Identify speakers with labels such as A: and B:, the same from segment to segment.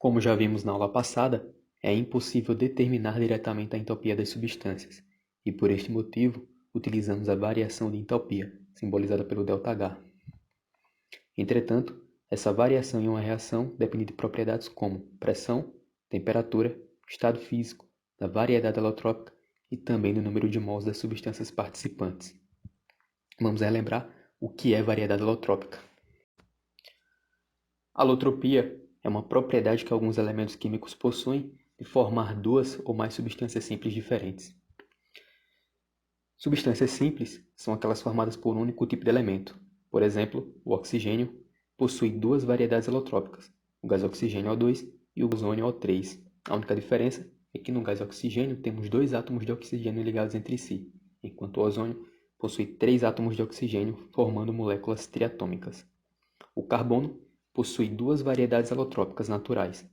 A: Como já vimos na aula passada, é impossível determinar diretamente a enthalpia das substâncias, e por este motivo utilizamos a variação de entalpia, simbolizada pelo ΔH. Entretanto, essa variação em uma reação depende de propriedades como pressão, temperatura, estado físico, da variedade alotrópica e também do número de mols das substâncias participantes. Vamos relembrar o que é variedade alotrópica. A alotropia é uma propriedade que alguns elementos químicos possuem de formar duas ou mais substâncias simples diferentes. Substâncias simples são aquelas formadas por um único tipo de elemento. Por exemplo, o oxigênio possui duas variedades alotrópicas, o gás oxigênio O2 e o ozônio O3. A única diferença é que no gás oxigênio temos dois átomos de oxigênio ligados entre si, enquanto o ozônio possui três átomos de oxigênio formando moléculas triatômicas. O carbono possui duas variedades alotrópicas naturais,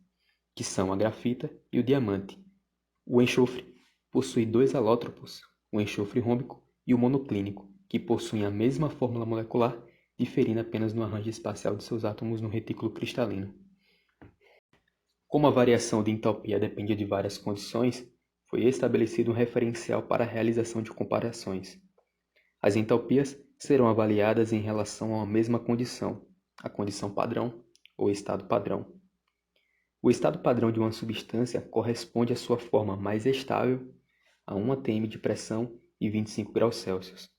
A: que são a grafita e o diamante. O enxofre possui dois alótropos, o enxofre rômbico e o monoclínico, que possuem a mesma fórmula molecular, diferindo apenas no arranjo espacial de seus átomos no retículo cristalino. Como a variação de entalpia depende de várias condições, foi estabelecido um referencial para a realização de comparações. As entalpias serão avaliadas em relação a uma mesma condição, a condição padrão ou estado padrão. O estado padrão de uma substância corresponde à sua forma mais estável a 1 atm de pressão e 25 graus Celsius.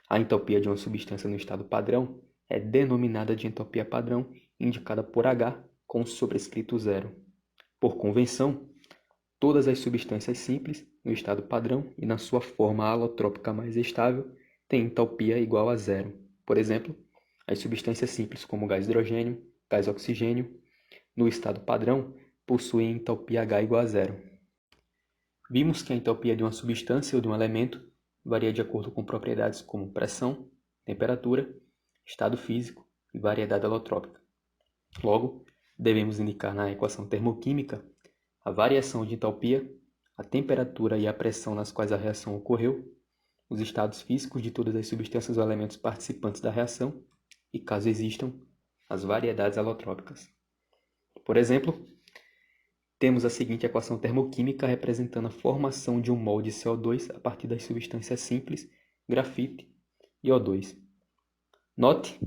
A: A entalpia de uma substância no estado padrão é denominada de entalpia padrão, indicada por H com o sobrescrito zero. Por convenção, todas as substâncias simples, no estado padrão e na sua forma alotrópica mais estável, têm entalpia igual a zero. Por exemplo, as substâncias simples como gás hidrogênio, gás oxigênio, no estado padrão, possuem entalpia H igual a zero. Vimos que a entalpia de uma substância ou de um elemento varia de acordo com propriedades como pressão, temperatura, estado físico e variedade alotrópica. Logo, devemos indicar na equação termoquímica a variação de entalpia, a temperatura e a pressão nas quais a reação ocorreu, os estados físicos de todas as substâncias ou elementos participantes da reação e, caso existam, as variedades alotrópicas. Por exemplo, temos a seguinte equação termoquímica representando a formação de um mol de CO2 a partir das substâncias simples, grafite e O2. Note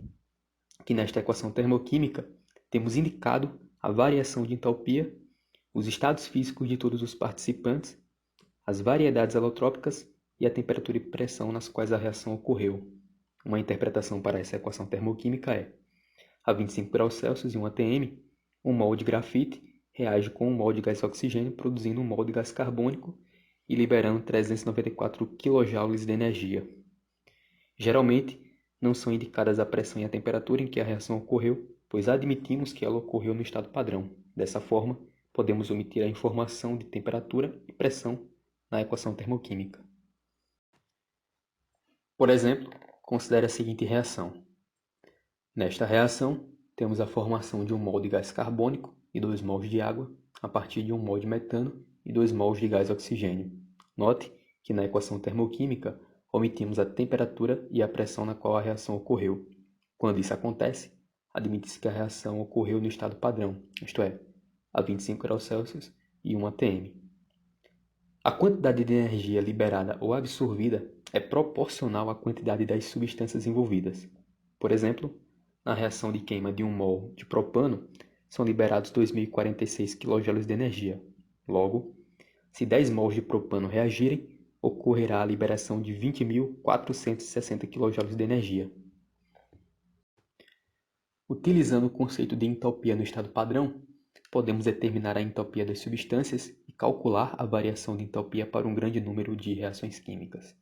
A: que nesta equação termoquímica temos indicado a variação de entalpia, os estados físicos de todos os participantes, as variedades alotrópicas e a temperatura e pressão nas quais a reação ocorreu. Uma interpretação para essa equação termoquímica é: a 25 graus Celsius e 1 atm, um mol de grafite reage com um mol de gás oxigênio, produzindo um mol de gás carbônico e liberando 394 kJ de energia. Geralmente, não são indicadas a pressão e a temperatura em que a reação ocorreu, pois admitimos que ela ocorreu no estado padrão. Dessa forma, podemos omitir a informação de temperatura e pressão na equação termoquímica. Por exemplo, considere a seguinte reação. Nesta reação, temos a formação de um mol de gás carbônico e 2 mols de água a partir de 1 mol de metano e 2 mols de gás oxigênio. Note que na equação termoquímica omitimos a temperatura e a pressão na qual a reação ocorreu. Quando isso acontece, admite-se que a reação ocorreu no estado padrão, isto é, a 25 graus Celsius e 1 atm. A quantidade de energia liberada ou absorvida é proporcional à quantidade das substâncias envolvidas. Por exemplo, na reação de queima de 1 mol de propano, são liberados 2.046 kJ de energia. Logo, se 10 mols de propano reagirem, ocorrerá a liberação de 20.460 kJ de energia. Utilizando o conceito de entalpia no estado padrão, podemos determinar a entalpia das substâncias e calcular a variação de entalpia para um grande número de reações químicas.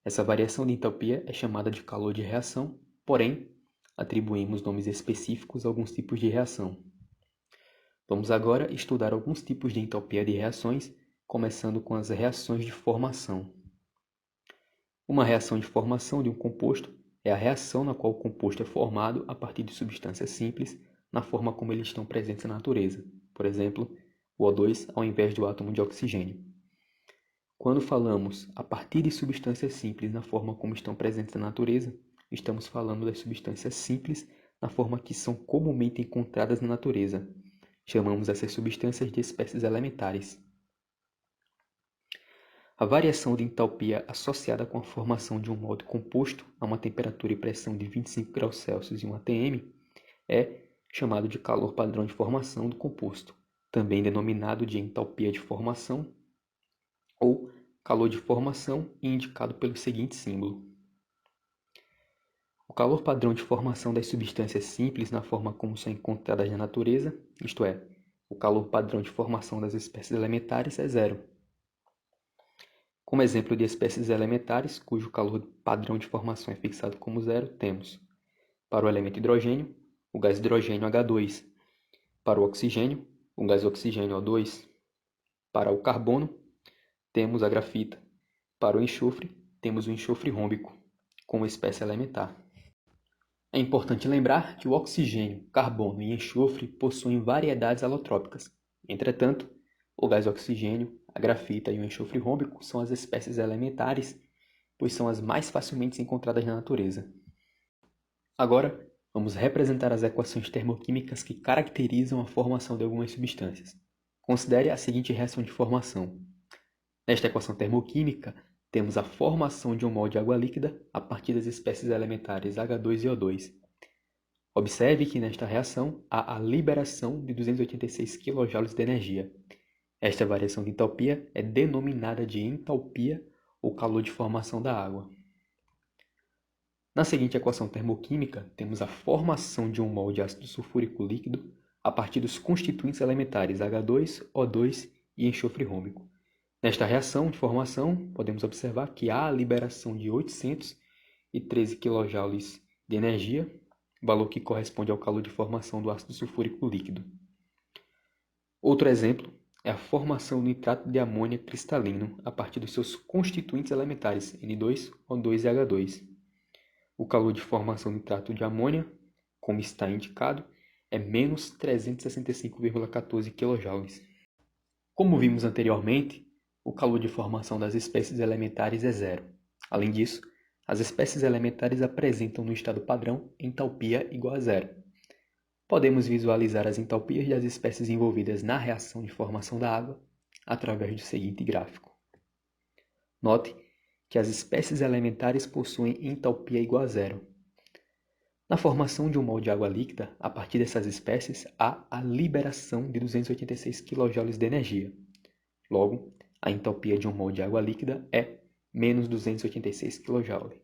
A: Essa variação de entalpia é chamada de calor de reação, porém, atribuímos nomes específicos a alguns tipos de reação. Vamos agora estudar alguns tipos de entalpia de reações, começando com as reações de formação. Uma reação de formação de um composto é a reação na qual o composto é formado a partir de substâncias simples na forma como eles estão presentes na natureza. Por exemplo, o O2 ao invés do átomo de oxigênio. Quando falamos a partir de substâncias simples na forma como estão presentes na natureza, estamos falando das substâncias simples na forma que são comumente encontradas na natureza. Chamamos essas substâncias de espécies elementares. A variação de entalpia associada com a formação de um molde composto a uma temperatura e pressão de 25 graus Celsius e 1 atm é chamado de calor padrão de formação do composto, também denominado de entalpia de formação ou calor de formação e indicado pelo seguinte símbolo. O calor padrão de formação das substâncias simples na forma como são encontradas na natureza, isto é, o calor padrão de formação das espécies elementares é zero. Como exemplo de espécies elementares cujo calor padrão de formação é fixado como zero, temos, para o elemento hidrogênio, o gás hidrogênio H2, para o oxigênio, o gás oxigênio O2, para o carbono, temos a grafita, para o enxofre, temos o enxofre rômbico, como espécie elementar. É importante lembrar que o oxigênio, carbono e enxofre possuem variedades alotrópicas. Entretanto, o gás oxigênio, a grafita e o enxofre rômbico são as espécies elementares, pois são as mais facilmente encontradas na natureza. Agora, vamos representar as equações termoquímicas que caracterizam a formação de algumas substâncias. Considere a seguinte reação de formação. Nesta equação termoquímica, temos a formação de um molde de água líquida a partir das espécies elementares H2 e O2. Observe que nesta reação há a liberação de 286 kJ de energia. Esta variação de entalpia é denominada de entalpia ou calor de formação da água. Na seguinte equação termoquímica, temos a formação de um molde de ácido sulfúrico líquido a partir dos constituintes elementares H2, O2 e enxofre rômbico. Nesta reação de formação, podemos observar que há a liberação de 813 kJ de energia, valor que corresponde ao calor de formação do ácido sulfúrico líquido. Outro exemplo é a formação do nitrato de amônia cristalino a partir dos seus constituintes elementares N2, O2 e H2. O calor de formação do nitrato de amônia, como está indicado, é menos 365,14 kJ. Como vimos anteriormente, o calor de formação das espécies elementares é zero. Além disso, as espécies elementares apresentam no estado padrão entalpia igual a zero. Podemos visualizar as entalpias das espécies envolvidas na reação de formação da água através do seguinte gráfico. Note que as espécies elementares possuem entalpia igual a zero. Na formação de um molde de água líquida, a partir dessas espécies, há a liberação de 286 kJ de energia. Logo, a entalpia de um molde de água líquida é menos 286 kJ.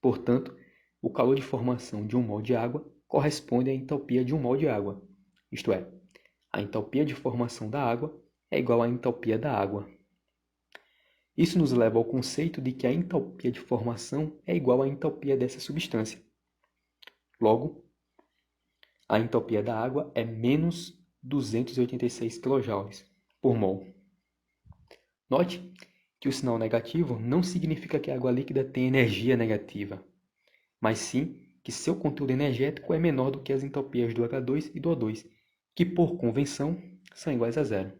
A: Portanto, o calor de formação de um molde de água corresponde à entalpia de um molde de água, isto é, a entalpia de formação da água é igual à entalpia da água. Isso nos leva ao conceito de que a entalpia de formação é igual à entalpia dessa substância. Logo, a entalpia da água é menos 286 kJ por mol. Note que o sinal negativo não significa que a água líquida tem energia negativa, mas sim que seu conteúdo energético é menor do que as entalpias do H2 e do O2, que por convenção são iguais a zero.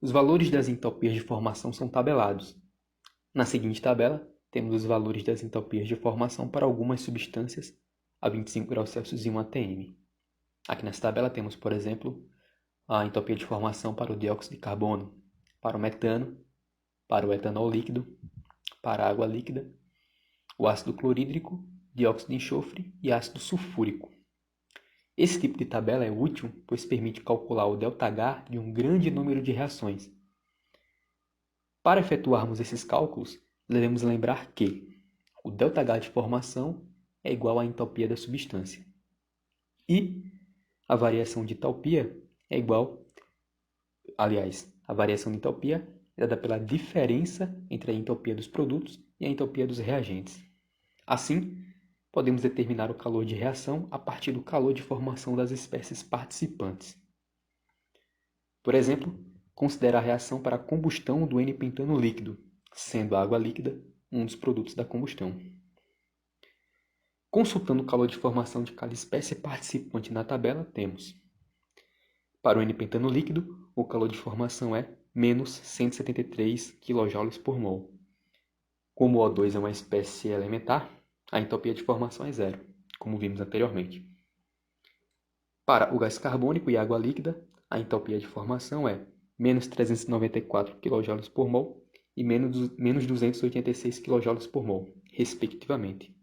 A: Os valores das entalpias de formação são tabelados. Na seguinte tabela, temos os valores das entalpias de formação para algumas substâncias a 25 graus Celsius e 1 atm. Aqui nessa tabela temos, por exemplo, a entalpia de formação para o dióxido de carbono, para o metano, para o etanol líquido, para a água líquida, o ácido clorídrico, dióxido de enxofre e ácido sulfúrico. Esse tipo de tabela é útil, pois permite calcular o ΔH de um grande número de reações. Para efetuarmos esses cálculos, devemos lembrar que o ΔH de formação é igual à entalpia da substância. E a variação de entalpia é igual, a variação de entalpia é dada pela diferença entre a entalpia dos produtos e a entalpia dos reagentes. Assim, podemos determinar o calor de reação a partir do calor de formação das espécies participantes. Por exemplo, considere a reação para a combustão do N-pentano líquido, sendo a água líquida um dos produtos da combustão. Consultando o calor de formação de cada espécie participante na tabela, temos: para o N-pentano líquido, o calor de formação é menos 173 kJ por mol. Como o O2 é uma espécie elementar, a entalpia de formação é zero, como vimos anteriormente. Para o gás carbônico e água líquida, a entalpia de formação é menos 394 kJ por mol e menos 286 kJ por mol, respectivamente.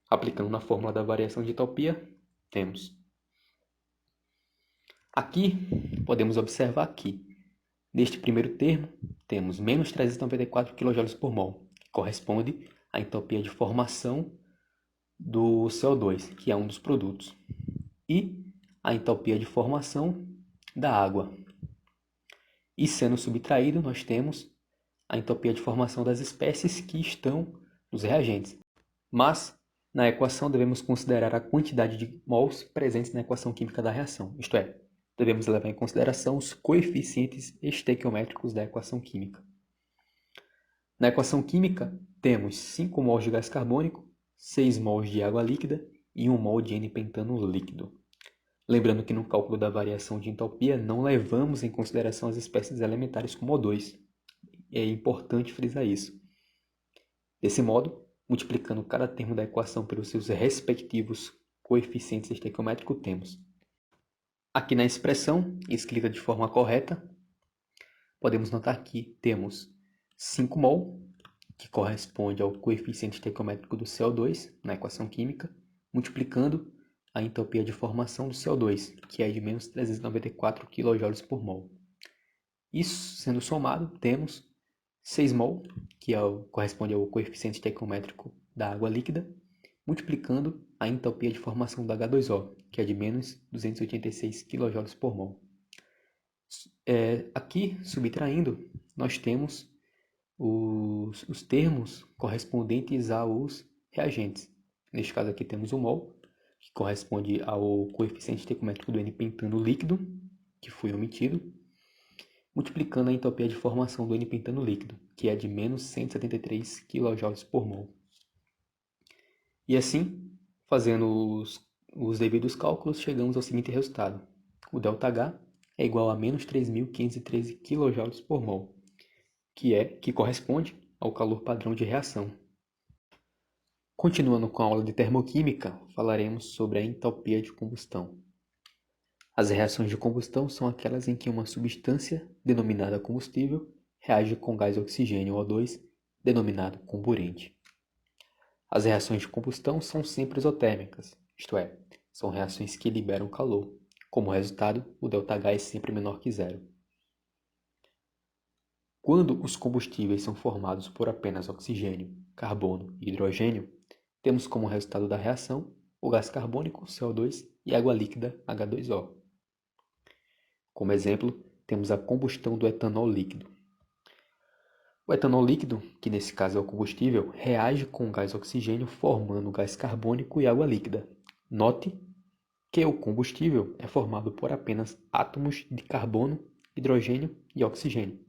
A: Aplicando na fórmula da variação de entalpia, temos. Aqui, podemos observar que, neste primeiro termo, temos menos 394 kJ por mol, que corresponde à entalpia de formação do CO2, que é um dos produtos, e a entalpia de formação da água. E sendo subtraído, nós temos a entropia de formação das espécies que estão nos reagentes. Mas, na equação, devemos considerar a quantidade de mols presentes na equação química da reação, isto é, devemos levar em consideração os coeficientes estequiométricos da equação química. Na equação química, temos 5 mols de gás carbônico, 6 mols de água líquida e 1 mol de N-pentano líquido. Lembrando que no cálculo da variação de entalpia não levamos em consideração as espécies elementares como O2. É importante frisar isso. Desse modo, multiplicando cada termo da equação pelos seus respectivos coeficientes estequiométricos, temos. Aqui na expressão, escrita de forma correta, podemos notar que temos 5 mol, que corresponde ao coeficiente estequiométrico do CO2 na equação química, multiplicando a entalpia de formação do CO2, que é de menos 394 kJ por mol. Isso sendo somado, temos 6 mol, que corresponde ao coeficiente estequiométrico da água líquida, multiplicando a entalpia de formação da H2O, que é de menos 286 kJ por mol. Aqui, subtraindo, nós temos os termos correspondentes aos reagentes. Neste caso aqui temos o mol, que corresponde ao coeficiente estequiométrico do N-pentano líquido, que foi omitido, multiplicando a entalpia de formação do N-pentano líquido, que é de menos 173 kJ por mol. E assim, fazendo os devidos cálculos, chegamos ao seguinte resultado. O ΔH é igual a menos 3.513 kJ por mol, que corresponde ao calor padrão de reação. Continuando com a aula de termoquímica, falaremos sobre a entalpia de combustão. As reações de combustão são aquelas em que uma substância, denominada combustível, reage com gás oxigênio O2, denominado comburente. As reações de combustão são sempre isotérmicas, isto é, são reações que liberam calor. Como resultado, o ΔH é sempre menor que zero. Quando os combustíveis são formados por apenas oxigênio, carbono e hidrogênio, temos como resultado da reação o gás carbônico, CO2, e água líquida, H2O. Como exemplo, temos a combustão do etanol líquido. O etanol líquido, que nesse caso é o combustível, reage com o gás oxigênio formando gás carbônico e água líquida. Note que o combustível é formado por apenas átomos de carbono, hidrogênio e oxigênio.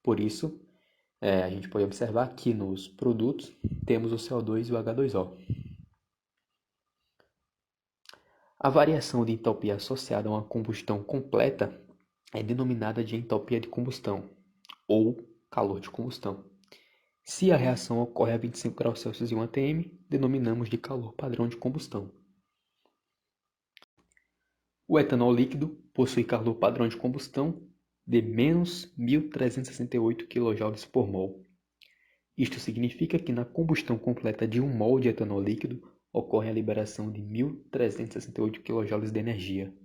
A: Por isso, a gente pode observar que nos produtos temos o CO2 e o H2O. A variação de entalpia associada a uma combustão completa é denominada de entalpia de combustão, ou calor de combustão. Se a reação ocorre a 25 graus Celsius e 1 atm, denominamos de calor padrão de combustão. O etanol líquido possui calor padrão de combustão de menos 1.368 kJ por mol. Isto significa que na combustão completa de 1 mol de etanol líquido ocorre a liberação de 1.368 kJ de energia.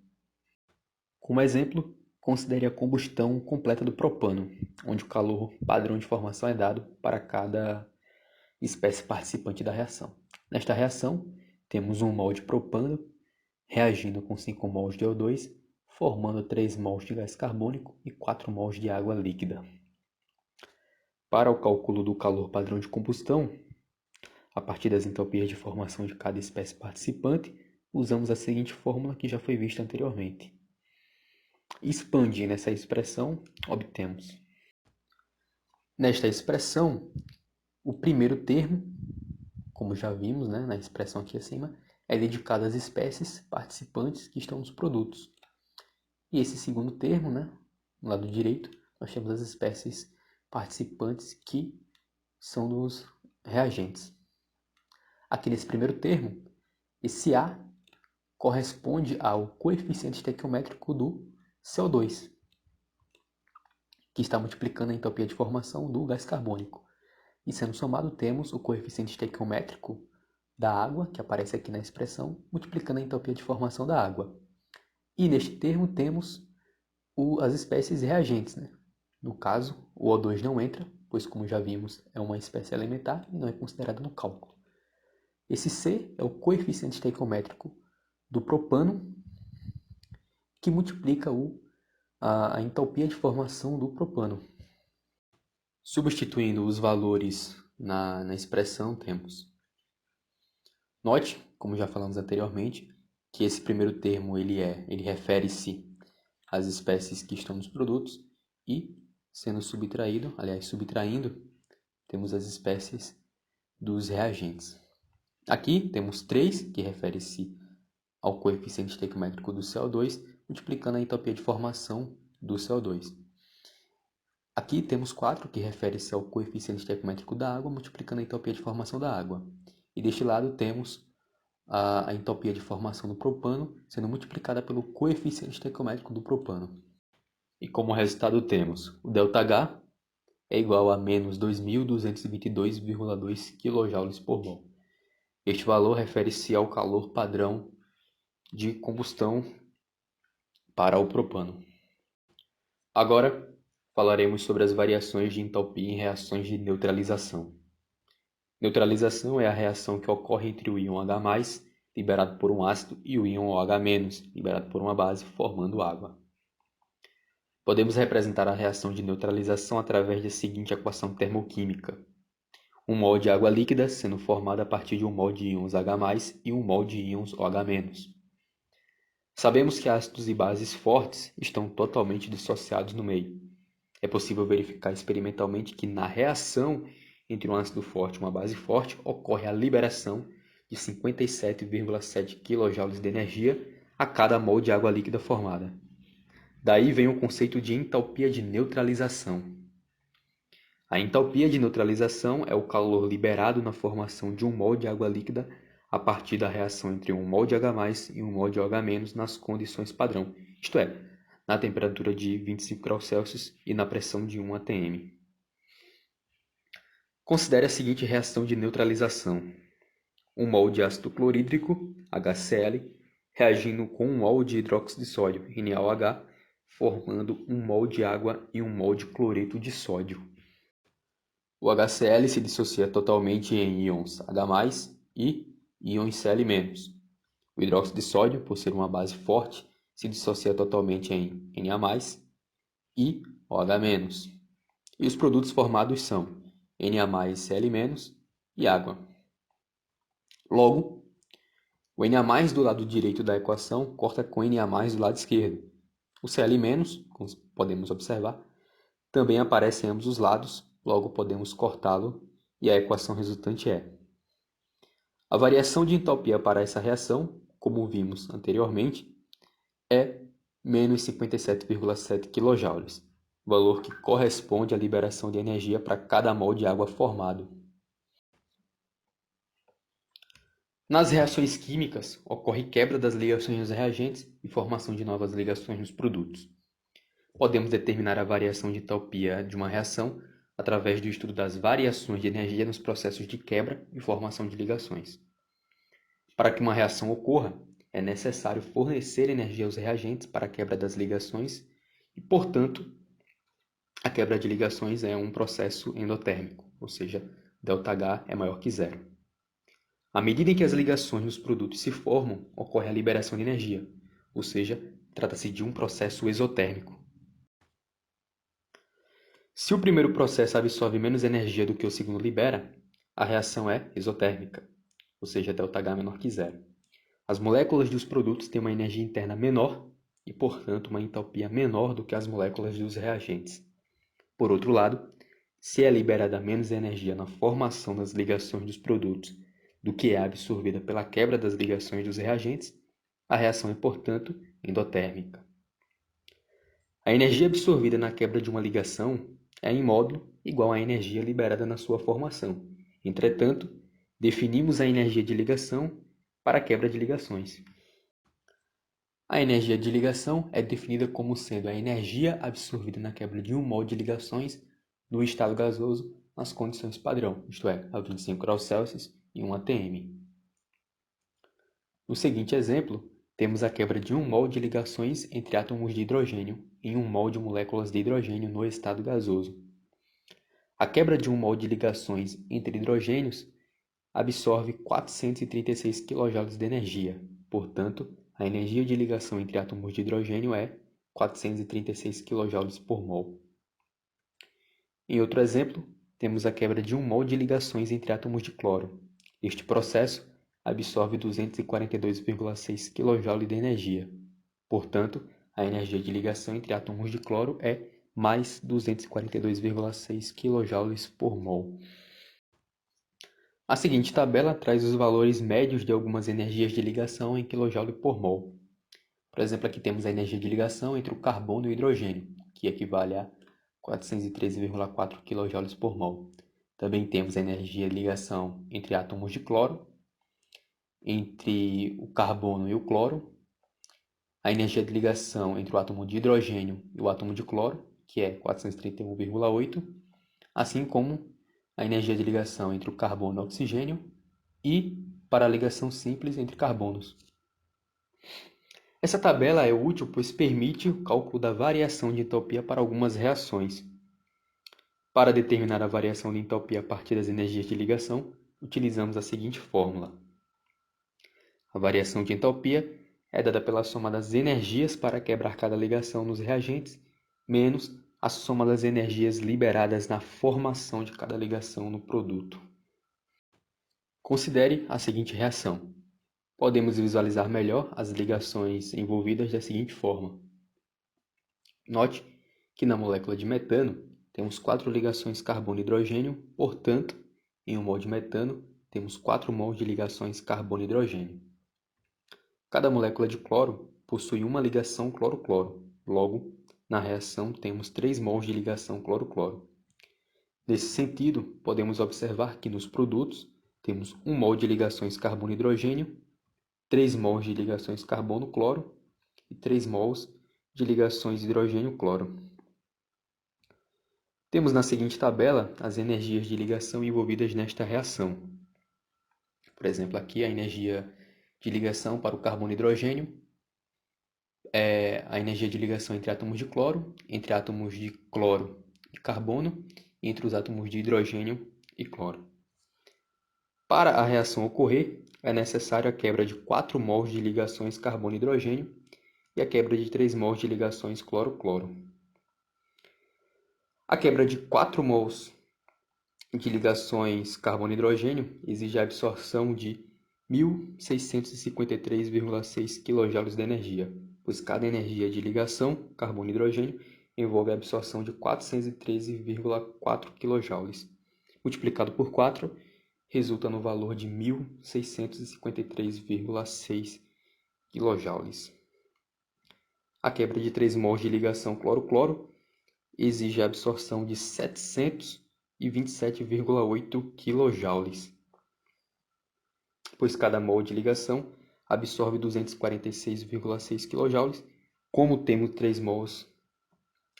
A: Como exemplo, considere a combustão completa do propano, onde o calor padrão de formação é dado para cada espécie participante da reação. Nesta reação, temos 1 mol de propano reagindo com 5 mols de O2, formando 3 mols de gás carbônico e 4 mols de água líquida. Para o cálculo do calor padrão de combustão, a partir das entalpias de formação de cada espécie participante, usamos a seguinte fórmula que já foi vista anteriormente. Expandindo essa expressão, obtemos. Nesta expressão, o primeiro termo, como já vimos na expressão aqui acima, é dedicado às espécies participantes que estão nos produtos. E esse segundo termo, no lado direito, nós temos as espécies participantes que são dos reagentes. Aqui nesse primeiro termo, esse A corresponde ao coeficiente estequiométrico do CO2, que está multiplicando a entropia de formação do gás carbônico. E sendo somado, temos o coeficiente estequiométrico da água, que aparece aqui na expressão, multiplicando a entropia de formação da água. E neste termo temos as espécies reagentes, né? No caso, o O2 não entra, pois, como já vimos, é uma espécie elementar e não é considerado no cálculo. Esse C é o coeficiente estequiométrico do propano, que multiplica a entalpia de formação do propano. Substituindo os valores na expressão, temos. Note, como já falamos anteriormente, que esse primeiro termo ele refere-se às espécies que estão nos produtos e, subtraindo, temos as espécies dos reagentes. Aqui temos 3, que refere-se ao coeficiente estequiométrico do CO2, multiplicando a entropia de formação do CO2. Aqui temos 4, que refere-se ao coeficiente estequiométrico da água, multiplicando a entropia de formação da água. E deste lado temos a entropia de formação do propano sendo multiplicada pelo coeficiente estequiométrico do propano. E como resultado temos o ΔH é igual a menos 2.222,2 kJ por mol. Este valor refere-se ao calor padrão de combustão para o propano. Agora, falaremos sobre as variações de entalpia em reações de neutralização. Neutralização é a reação que ocorre entre o íon H+, liberado por um ácido, e o íon OH-, liberado por uma base, formando água. Podemos representar a reação de neutralização através da seguinte equação termoquímica. 1 mol de água líquida sendo formada a partir de 1 mol de íons H+, e 1 mol de íons OH-. Sabemos que ácidos e bases fortes estão totalmente dissociados no meio. É possível verificar experimentalmente que na reação entre um ácido forte e uma base forte ocorre a liberação de 57,7 kJ de energia a cada mol de água líquida formada. Daí vem o conceito de entalpia de neutralização. A entalpia de neutralização é o calor liberado na formação de 1 mol de água líquida a partir da reação entre 1 mol de H+ e 1 mol de OH- nas condições padrão, isto é, na temperatura de 25 graus Celsius e na pressão de 1 atm. Considere a seguinte reação de neutralização. 1 mol de ácido clorídrico, HCl, reagindo com 1 mol de hidróxido de sódio, NaOH, formando 1 mol de água e 1 mol de cloreto de sódio. O HCl se dissocia totalmente em íons H+, e íons Cl-. O hidróxido de sódio, por ser uma base forte, se dissocia totalmente em Na+, e OH-. E os produtos formados são Na+, Cl- e água. Logo, o Na+ do lado direito da equação corta com Na+ do lado esquerdo. O Cl-, como podemos observar, também aparece em ambos os lados, logo podemos cortá-lo e a equação resultante é: a variação de entalpia para essa reação, como vimos anteriormente, é menos 57,7 kJ, valor que corresponde à liberação de energia para cada mol de água formado. Nas reações químicas, ocorre quebra das ligações dos reagentes e formação de novas ligações nos produtos. Podemos determinar a variação de entalpia de uma reação através do estudo das variações de energia nos processos de quebra e formação de ligações. Para que uma reação ocorra, é necessário fornecer energia aos reagentes para a quebra das ligações e, portanto, a quebra de ligações é um processo endotérmico, ou seja, ΔH é maior que zero. À medida em que as ligações nos produtos se formam, ocorre a liberação de energia, ou seja, trata-se de um processo exotérmico. Se o primeiro processo absorve menos energia do que o segundo libera, a reação é exotérmica, ou seja, ΔH menor que zero. As moléculas dos produtos têm uma energia interna menor e, portanto, uma entalpia menor do que as moléculas dos reagentes. Por outro lado, se é liberada menos energia na formação das ligações dos produtos do que é absorvida pela quebra das ligações dos reagentes, a reação é, portanto, endotérmica. A energia absorvida na quebra de uma ligação é, em módulo, igual à energia liberada na sua formação. Entretanto, definimos a energia de ligação para a quebra de ligações. A energia de ligação é definida como sendo a energia absorvida na quebra de 1 mol de ligações no estado gasoso nas condições padrão, isto é, a 25 °C e 1 atm. No seguinte exemplo, temos a quebra de 1 mol de ligações entre átomos de hidrogênio em 1 mol de moléculas de hidrogênio no estado gasoso. A quebra de 1 mol de ligações entre hidrogênios absorve 436 kJ de energia. Portanto, a energia de ligação entre átomos de hidrogênio é 436 kJ por mol. Em outro exemplo, temos a quebra de 1 mol de ligações entre átomos de cloro. Este processo absorve 242,6 kJ de energia. Portanto, a energia de ligação entre átomos de cloro é mais 242,6 kJ por mol. A seguinte tabela traz os valores médios de algumas energias de ligação em kJ por mol. Por exemplo, aqui temos a energia de ligação entre o carbono e o hidrogênio, que equivale a 413,4 kJ por mol. Também temos a energia de ligação entre átomos de cloro, entre o carbono e o cloro, a energia de ligação entre o átomo de hidrogênio e o átomo de cloro, que é 431,8, assim como a energia de ligação entre o carbono e o oxigênio e para a ligação simples entre carbonos. Essa tabela é útil pois permite o cálculo da variação de entalpia para algumas reações. Para determinar a variação de entalpia a partir das energias de ligação, utilizamos a seguinte fórmula. A variação de entalpia é dada pela soma das energias para quebrar cada ligação nos reagentes, menos a soma das energias liberadas na formação de cada ligação no produto. Considere a seguinte reação. Podemos visualizar melhor as ligações envolvidas da seguinte forma. Note que na molécula de metano temos 4 ligações carbono-hidrogênio, portanto, em 1 mol de metano temos 4 mols de ligações carbono-hidrogênio. Cada molécula de cloro possui uma ligação cloro-cloro, logo, na reação temos 3 mols de ligação cloro-cloro. Nesse sentido, podemos observar que nos produtos temos 1 mol de ligações carbono-hidrogênio, 3 mols de ligações carbono-cloro e 3 mols de ligações hidrogênio-cloro. Temos na seguinte tabela as energias de ligação envolvidas nesta reação. Por exemplo, aqui a energia de ligação para o carbono-hidrogênio é a energia de ligação entre átomos de cloro, entre átomos de cloro e carbono, e entre os átomos de hidrogênio e cloro. Para a reação ocorrer, é necessária a quebra de 4 mols de ligações carbono-hidrogênio e a quebra de 3 mols de ligações cloro-cloro. A quebra de 4 mols de ligações carbono-hidrogênio exige a absorção de 1.653,6 kJ de energia, pois cada energia de ligação carbono-hidrogênio envolve a absorção de 413,4 kJ. Multiplicado por 4, resulta no valor de 1.653,6 kJ. A quebra de 3 mols de ligação cloro-cloro exige a absorção de 727,8 kJ, pois cada mol de ligação absorve 246,6 kJ. Como temos 3 mols,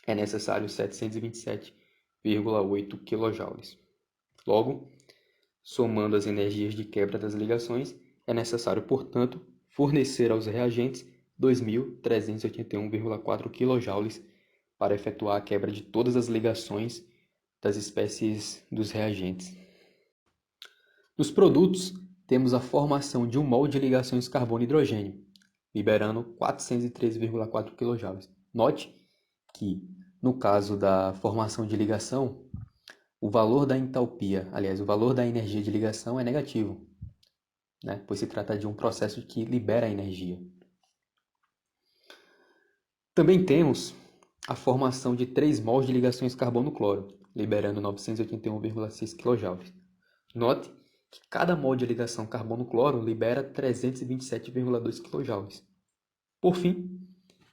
A: é necessário 727,8 kJ. Logo, somando as energias de quebra das ligações, é necessário, portanto, fornecer aos reagentes 2.381,4 kJ para efetuar a quebra de todas as ligações das espécies dos reagentes. Nos produtos, temos a formação de 1 mol de ligações carbono-hidrogênio, liberando 403,4 kJ. Note que, no caso da formação de ligação, o valor da entalpia, aliás, o valor da energia de ligação é negativo, pois se trata de um processo que libera energia. Também temos a formação de 3 mols de ligações carbono-cloro, liberando 981,6 kJ. Note que cada mol de ligação carbono-cloro libera 327,2 kJ. Por fim,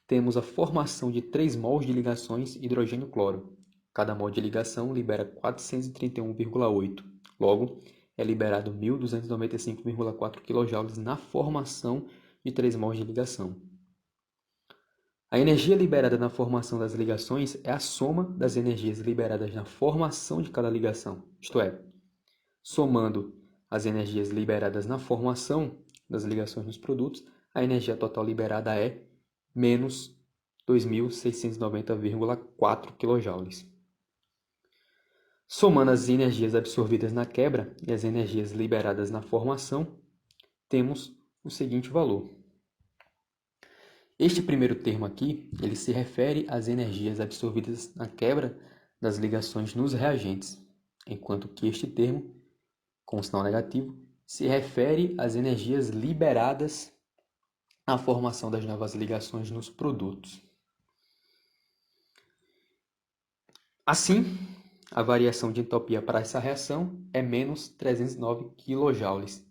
A: temos a formação de 3 mols de ligações hidrogênio-cloro. Cada mol de ligação libera 431,8. Logo, é liberado 1.295,4 kJ na formação de 3 mols de ligação. A energia liberada na formação das ligações é a soma das energias liberadas na formação de cada ligação, isto é, somando as energias liberadas na formação das ligações nos produtos, a energia total liberada é menos 2.690,4 kJ. Somando as energias absorvidas na quebra e as energias liberadas na formação, temos o seguinte valor. Este primeiro termo aqui, ele se refere às energias absorvidas na quebra das ligações nos reagentes, enquanto que este termo, com sinal negativo, se refere às energias liberadas na formação das novas ligações nos produtos. Assim, a variação de entropia para essa reação é menos 309 kJ.